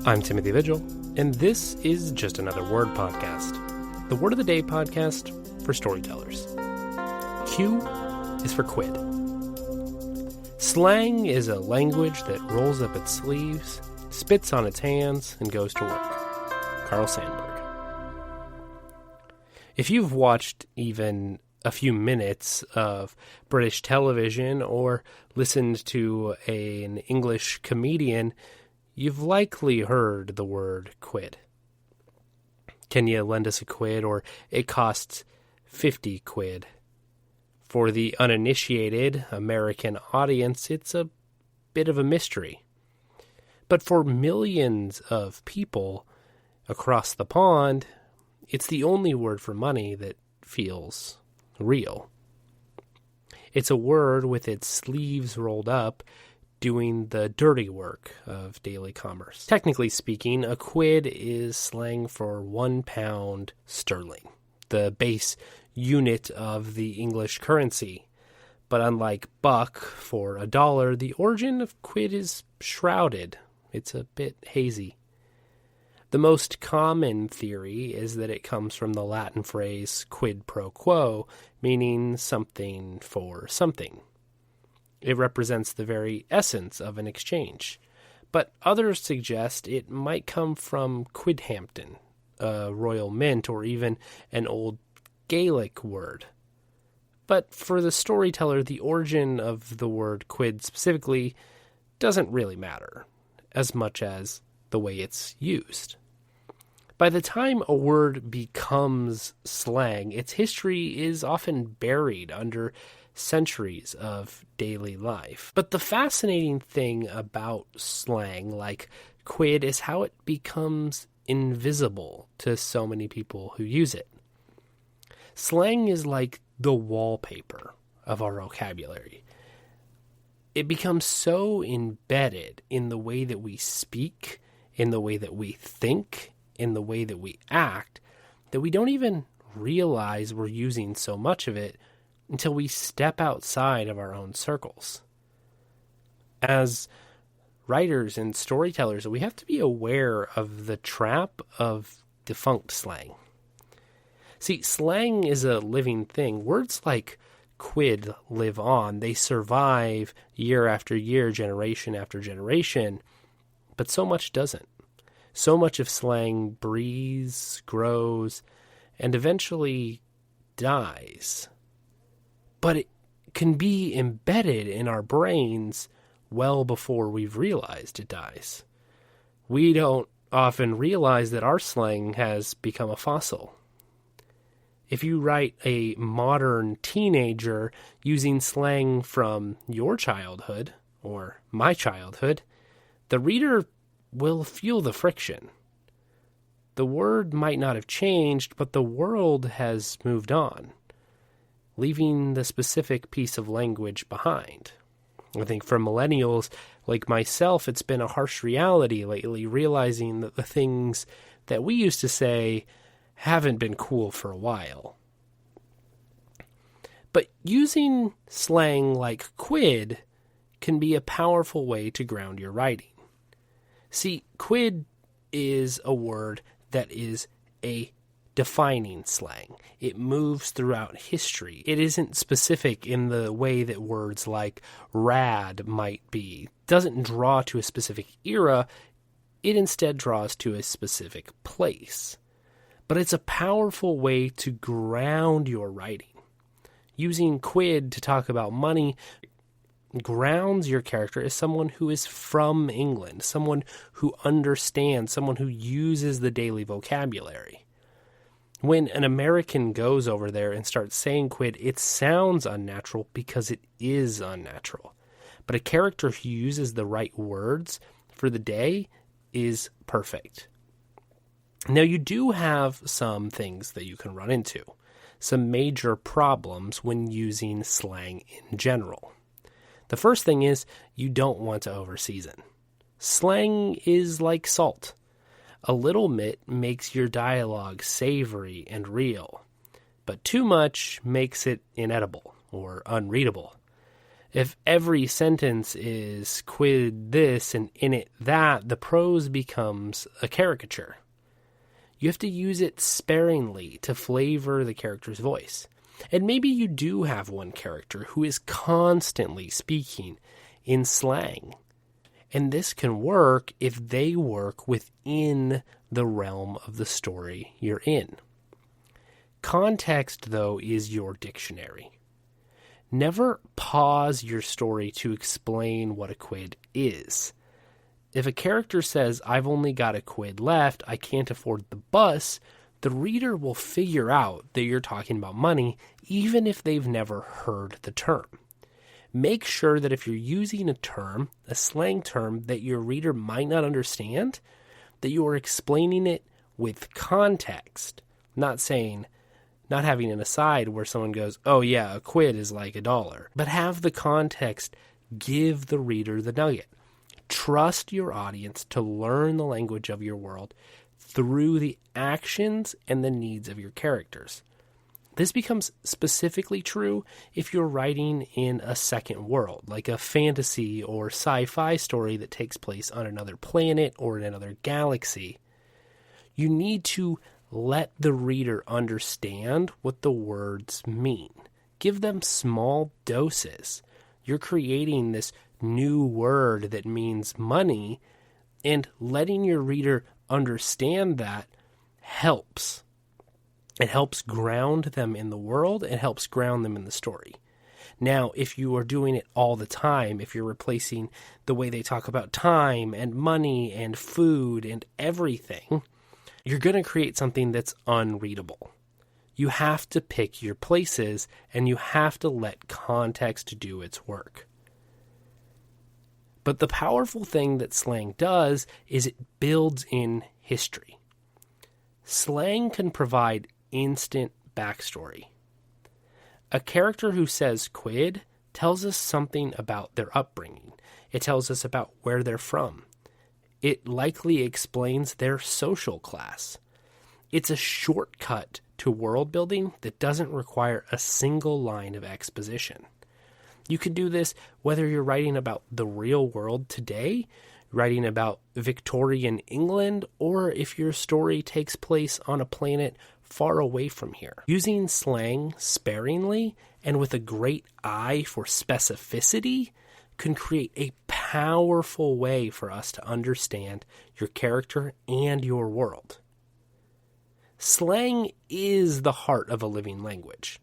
I'm Timothy Vigil, and this is Just Another Word podcast, the Word of the Day podcast for storytellers. Q is for quid. Slang is a language that rolls up its sleeves, spits on its hands, and goes to work. Carl Sandburg. If you've watched even a few minutes of British television or listened to an English comedian, you've likely heard the word quid. Can you lend us a quid? Or it costs 50 quid. For the uninitiated American audience, it's a bit of a mystery. But for millions of people across the pond, it's the only word for money that feels real. It's a word with its sleeves rolled up, doing the dirty work of daily commerce. Technically speaking, a quid is slang for £1 sterling, the base unit of the English currency. But unlike buck for a dollar, the origin of quid is shrouded. It's a bit hazy. The most common theory is that it comes from the Latin phrase quid pro quo, meaning something for something. It represents the very essence of an exchange. But others suggest it might come from Quidhampton, a royal mint, or even an old Gaelic word. But for the storyteller, the origin of the word quid specifically doesn't really matter, as much as the way it's used. By the time a word becomes slang, its history is often buried under centuries of daily life. But the fascinating thing about slang, like quid, is how it becomes invisible to so many people who use it. Slang is like the wallpaper of our vocabulary. It becomes so embedded in the way that we speak, in the way that we think, in the way that we act, that we don't even realize we're using so much of it until we step outside of our own circles. As writers and storytellers, we have to be aware of the trap of defunct slang. See, slang is a living thing. Words like quid live on. They survive year after year, generation after generation, but so much doesn't. So much of slang breathes, grows, and eventually dies. But it can be embedded in our brains well before we've realized it dies. We don't often realize that our slang has become a fossil. If you write a modern teenager using slang from your childhood, or my childhood, the reader will feel the friction. The word might not have changed, but the world has moved on, leaving the specific piece of language behind. I think for millennials like myself, it's been a harsh reality lately, realizing that the things that we used to say haven't been cool for a while. But using slang like quid can be a powerful way to ground your writing. See, quid is a word that is a defining slang. It moves throughout history. It isn't specific in the way that words like rad might be. It doesn't draw to a specific era. It instead draws to a specific place. But it's a powerful way to ground your writing. Using quid to talk about money grounds your character as someone who is from England, someone who understands, someone who uses the daily vocabulary. When an American goes over there and starts saying quid, it sounds unnatural because it is unnatural. But a character who uses the right words for the day is perfect. Now, you do have some things that you can run into, some major problems when using slang in general. The first thing is you don't want to overseason. Slang is like salt. A little bit makes your dialogue savory and real, but too much makes it inedible or unreadable. If every sentence is quid this and in it that, the prose becomes a caricature. You have to use it sparingly to flavor the character's voice. And maybe you do have one character who is constantly speaking in slang. And this can work if they work within the realm of the story you're in. Context, though, is your dictionary. Never pause your story to explain what a quid is. If a character says, "I've only got a quid left, I can't afford the bus," the reader will figure out that you're talking about money, even if they've never heard the term. Make sure that if you're using a term, a slang term that your reader might not understand, that you are explaining it with context, not having an aside where someone goes, "Oh yeah, a quid is like $1," but have the context give the reader the nugget. Trust your audience to learn the language of your world through the actions and the needs of your characters. This becomes specifically true if you're writing in a second world, like a fantasy or sci-fi story that takes place on another planet or in another galaxy. You need to let the reader understand what the words mean. Give them small doses. You're creating this new word that means money, and letting your reader understand that helps. It helps ground them in the world. It helps ground them in the story. Now, if you are doing it all the time, if you're replacing the way they talk about time and money and food and everything, you're going to create something that's unreadable. You have to pick your places, and you have to let context do its work. But the powerful thing that slang does is it builds in history. Slang can provide instant backstory. A character who says quid tells us something about their upbringing. It tells us about where they're from. It likely explains their social class. It's a shortcut to world building that doesn't require a single line of exposition. You could do this whether you're writing about the real world today, writing about Victorian England, or if your story takes place on a planet far away from here. Using slang sparingly and with a great eye for specificity can create a powerful way for us to understand your character and your world. Slang is the heart of a living language.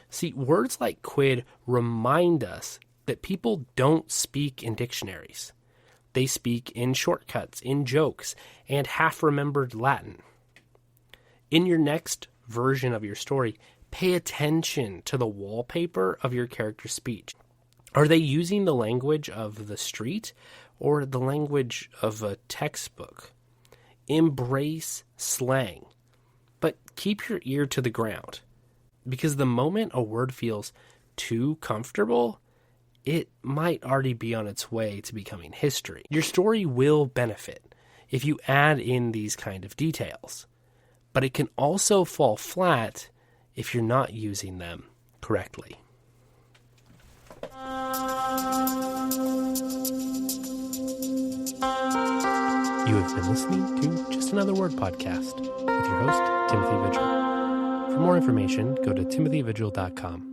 See, words like quid remind us that people don't speak in dictionaries. They speak in shortcuts, in jokes, and half-remembered Latin. In your next version of your story, pay attention to the wallpaper of your character's speech. Are they using the language of the street or the language of a textbook? Embrace slang, but keep your ear to the ground. Because the moment a word feels too comfortable, it might already be on its way to becoming history. Your story will benefit if you add in these kind of details, but it can also fall flat if you're not using them correctly. You have been listening to Just Another Word podcast with your host, Timothy Vigil. For more information, go to timothyvigil.com.